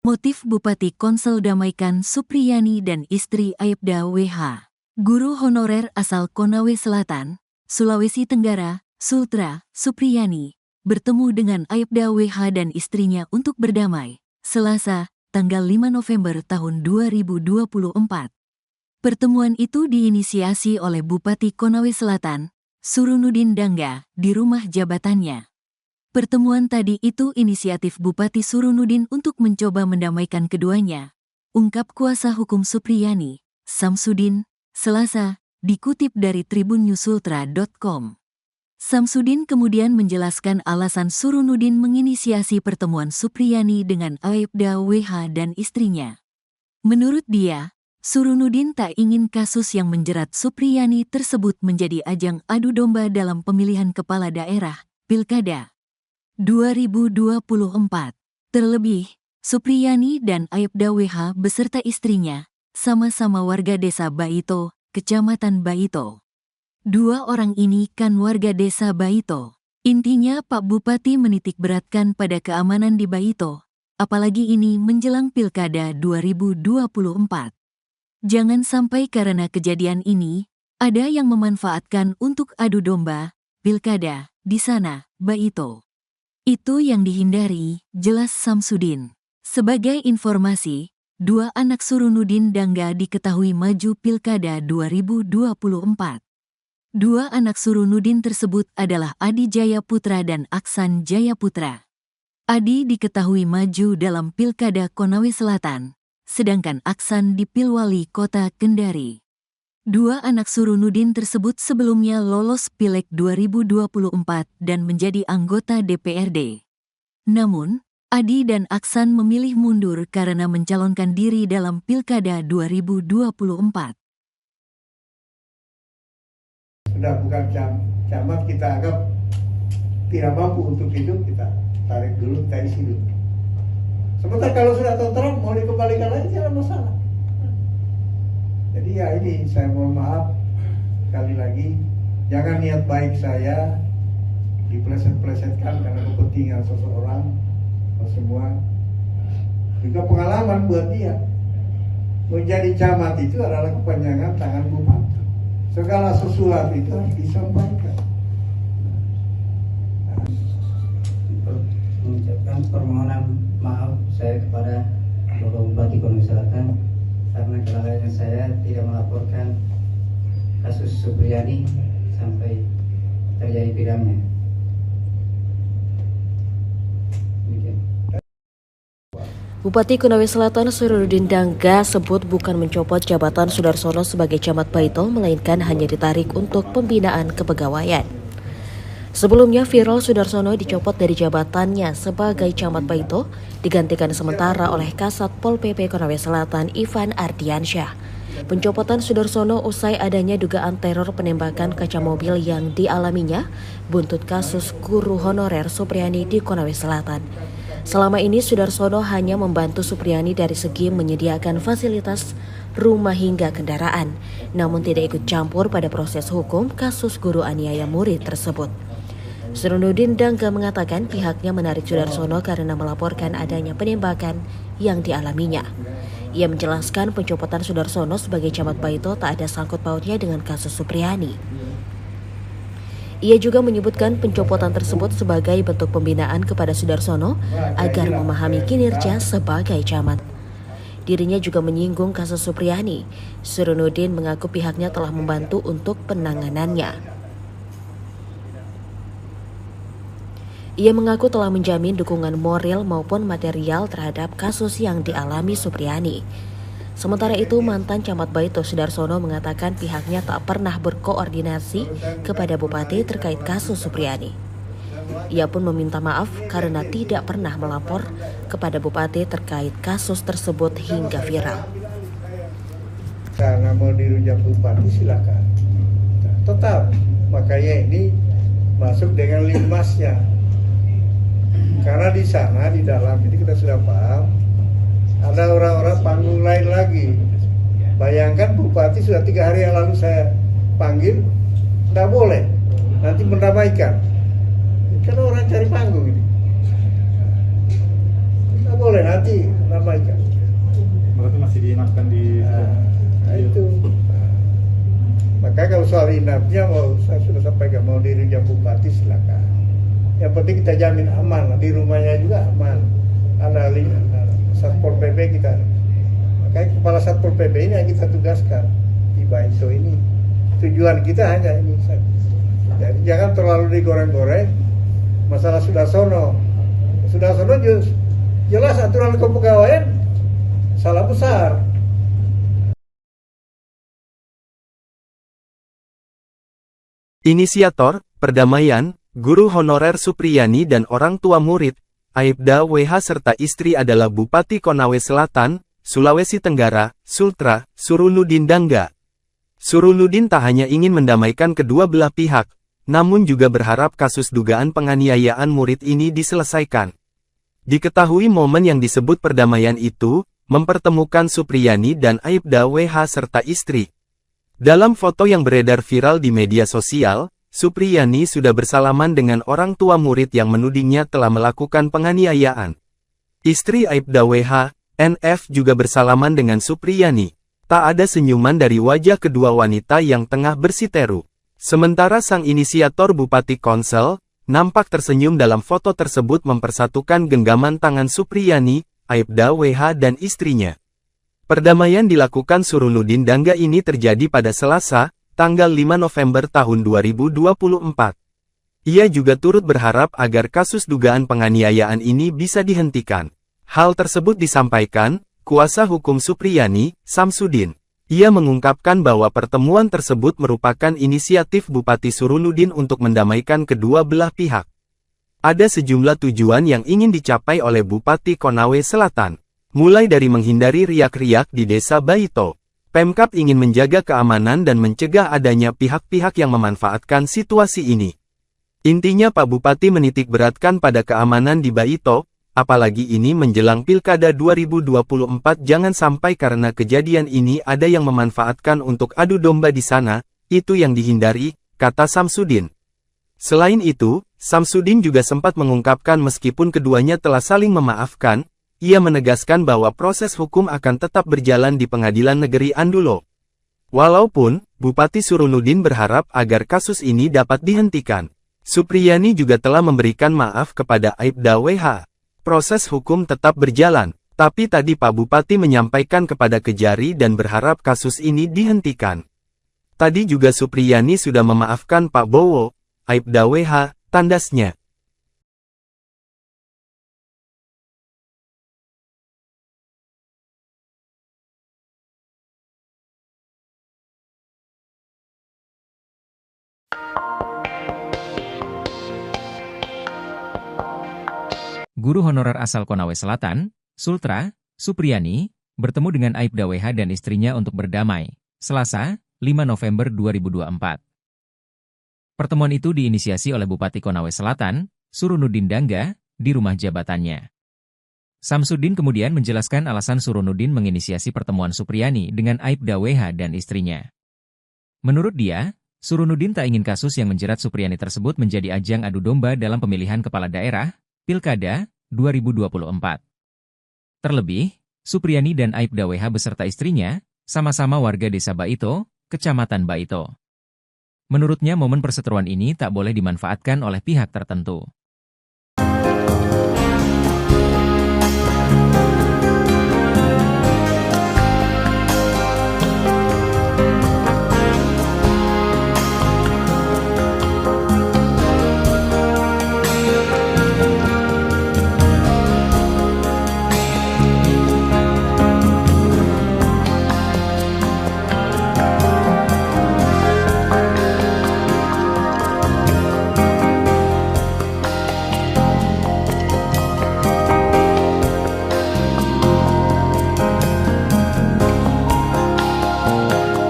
Motif Bupati Konsel damaikan Supriyani dan istri Aibda WH. Guru honorer asal Konawe Selatan, Sulawesi Tenggara, Sultra, Supriyani, bertemu dengan Aibda WH dan istrinya untuk berdamai, Selasa, tanggal 5 November tahun 2024. Pertemuan itu diinisiasi oleh Bupati Konawe Selatan, Surunudin Dangga, di rumah jabatannya. Pertemuan tadi itu inisiatif Bupati Surunudin untuk mencoba mendamaikan keduanya, ungkap kuasa hukum Supriyani, Samsudin, Selasa, dikutip dari tribunnyusultra.com. Samsudin kemudian menjelaskan alasan Surunudin menginisiasi pertemuan Supriyani dengan Aibda WH dan istrinya. Menurut dia, Surunudin tak ingin kasus yang menjerat Supriyani tersebut menjadi ajang adu domba dalam pemilihan kepala daerah, Pilkada 2024. Terlebih, Supriyani dan Aibda WH beserta istrinya, sama-sama warga desa Baito, Kecamatan Baito. Dua orang ini kan warga desa Baito. Intinya Pak Bupati menitik beratkan pada keamanan di Baito, apalagi ini menjelang Pilkada 2024. Jangan sampai karena kejadian ini, ada yang memanfaatkan untuk adu domba, Pilkada, di sana, Baito. Itu yang dihindari, jelas Samsudin. Sebagai informasi, dua anak Surunudin Dangga diketahui maju Pilkada 2024. Dua anak Surunudin tersebut adalah Adi Jaya Putra dan Aksan Jaya Putra. Adi diketahui maju dalam Pilkada Konawe Selatan, sedangkan Aksan di Pilwali Kota Kendari. Dua anak Surunudin tersebut sebelumnya lolos Pileg 2024 dan menjadi anggota DPRD. Namun, Adi dan Aksan memilih mundur karena mencalonkan diri dalam Pilkada 2024. Sudah bukan camat, kita anggap tidak mampu untuk hidup, kita tarik dulu, kita isi dulu. Sementara kalau sudah tentram, mau dikembalikan lagi tidak masalah. Jadi ya ini saya mohon maaf sekali lagi, jangan niat baik saya dipleset-plesetkan karena kepentingan seseorang atau semua. Juga pengalaman buat dia. Menjadi camat itu adalah kepanjangan tangan bupati. Segala sesuatu itu harus disampaikan. Mengucapkan permohonan maaf saya kepada Bapak Bupati Konawe Selatan karena kelalaian saya tidak melaporkan kasus Supriyani sampai terjadi pidana. Bupati Konawe Selatan Surunudin Dangga sebut bukan mencopot jabatan Sudarsono sebagai camat Baito, melainkan hanya ditarik untuk pembinaan kepegawaian. Sebelumnya viral Sudarsono dicopot dari jabatannya sebagai camat Baito, digantikan sementara oleh Kasat Pol PP Konawe Selatan Ivan Ardiansyah. Pencopotan Sudarsono usai adanya dugaan teror penembakan kaca mobil yang dialaminya buntut kasus guru honorer Supriyani di Konawe Selatan. Selama ini Sudarsono hanya membantu Supriyani dari segi menyediakan fasilitas rumah hingga kendaraan, namun tidak ikut campur pada proses hukum kasus guru aniaya murid tersebut. Surunudin Dangga mengatakan pihaknya menarik Sudarsono karena melaporkan adanya penembakan yang dialaminya. Ia menjelaskan pencopotan Sudarsono sebagai camat Baito tak ada sangkut pautnya dengan kasus Supriyani. Ia juga menyebutkan pencopotan tersebut sebagai bentuk pembinaan kepada Sudarsono agar memahami kinerja sebagai camat. Dirinya juga menyinggung kasus Supriyani. Surunudin mengaku pihaknya telah membantu untuk penanganannya. Ia mengaku telah menjamin dukungan moral maupun material terhadap kasus yang dialami Supriyani. Sementara itu, mantan camat Baito Sudarsono mengatakan pihaknya tak pernah berkoordinasi kepada Bupati terkait kasus Supriyani. Ia pun meminta maaf karena tidak pernah melapor kepada Bupati terkait kasus tersebut hingga viral. Karena mau dirujak Bupati silakan. Tetap, makanya ini masuk dengan limasnya. Karena di sana, di dalam ini kita sudah paham, ada orang-orang panggung lain lagi. Bayangkan Bupati sudah 3 hari yang lalu saya panggil, nggak boleh, nanti mendamaikan. Kan orang cari panggung ini. Nggak boleh, nanti menamaikan. Berarti masih diinapkan di Nah, itu. Maka kalau soal inapnya saya sudah sampaikan mau dirinjam bupati silakan. Yang penting kita jamin aman, di rumahnya juga aman. Ada Satpol PP kita. Makanya kepala Satpol PP ini yang kita tugaskan di Baito ini. Tujuan kita hanya ini. Jadi jangan terlalu digoreng-goreng masalah Sudarsono. Sudarsono jelas aturan kepegawaian salah besar. Inisiator, perdamaian, guru honorer Supriyani dan orang tua murid, Aibda WH serta istri adalah Bupati Konawe Selatan, Sulawesi Tenggara, Sultra, Surunudin Dangga. Surunudin tak hanya ingin mendamaikan kedua belah pihak, namun juga berharap kasus dugaan penganiayaan murid ini diselesaikan. Diketahui momen yang disebut perdamaian itu, mempertemukan Supriyani dan Aibda WH serta istri. Dalam foto yang beredar viral di media sosial, Supriyani sudah bersalaman dengan orang tua murid yang menudingnya telah melakukan penganiayaan. Istri Aibda WH, NF juga bersalaman dengan Supriyani. Tak ada senyuman dari wajah kedua wanita yang tengah bersiteru. Sementara sang inisiator Bupati Konsel, nampak tersenyum dalam foto tersebut mempersatukan genggaman tangan Supriyani, Aibda WH dan istrinya. Perdamaian dilakukan Surunudin Dangga ini terjadi pada Selasa, tanggal 5 November tahun 2024. Ia juga turut berharap agar kasus dugaan penganiayaan ini bisa dihentikan. Hal tersebut disampaikan, kuasa hukum Supriyani, Samsudin. Ia mengungkapkan bahwa pertemuan tersebut merupakan inisiatif Bupati Surunudin untuk mendamaikan kedua belah pihak. Ada sejumlah tujuan yang ingin dicapai oleh Bupati Konawe Selatan. Mulai dari menghindari riak-riak di Desa Baito. Pemkab ingin menjaga keamanan dan mencegah adanya pihak-pihak yang memanfaatkan situasi ini. Intinya Pak Bupati menitik beratkan pada keamanan di Baito, apalagi ini menjelang Pilkada 2024 jangan sampai karena kejadian ini ada yang memanfaatkan untuk adu domba di sana, itu yang dihindari, kata Samsudin. Selain itu, Samsudin juga sempat mengungkapkan meskipun keduanya telah saling memaafkan, ia menegaskan bahwa proses hukum akan tetap berjalan di Pengadilan Negeri Andulo. Walaupun, Bupati Surunudin berharap agar kasus ini dapat dihentikan. Supriyani juga telah memberikan maaf kepada Aibda WH. Proses hukum tetap berjalan, tapi tadi Pak Bupati menyampaikan kepada Kejari dan berharap kasus ini dihentikan. Tadi juga Supriyani sudah memaafkan Pak Bowo, Aibda WH, tandasnya. Guru honorer asal Konawe Selatan, Sultra, Supriyani, bertemu dengan Aibda WH dan istrinya untuk berdamai, Selasa, 5 November 2024. Pertemuan itu diinisiasi oleh Bupati Konawe Selatan, Surunudin Dangga, di rumah jabatannya. Samsudin kemudian menjelaskan alasan Surunudin menginisiasi pertemuan Supriyani dengan Aibda WH dan istrinya. Menurut dia, Surunudin tak ingin kasus yang menjerat Supriyani tersebut menjadi ajang adu domba dalam pemilihan kepala daerah, Pilkada 2024. Terlebih, Supriyani dan Aibda WH beserta istrinya, sama-sama warga Desa Baito, Kecamatan Baito. Menurutnya momen perseteruan ini tak boleh dimanfaatkan oleh pihak tertentu.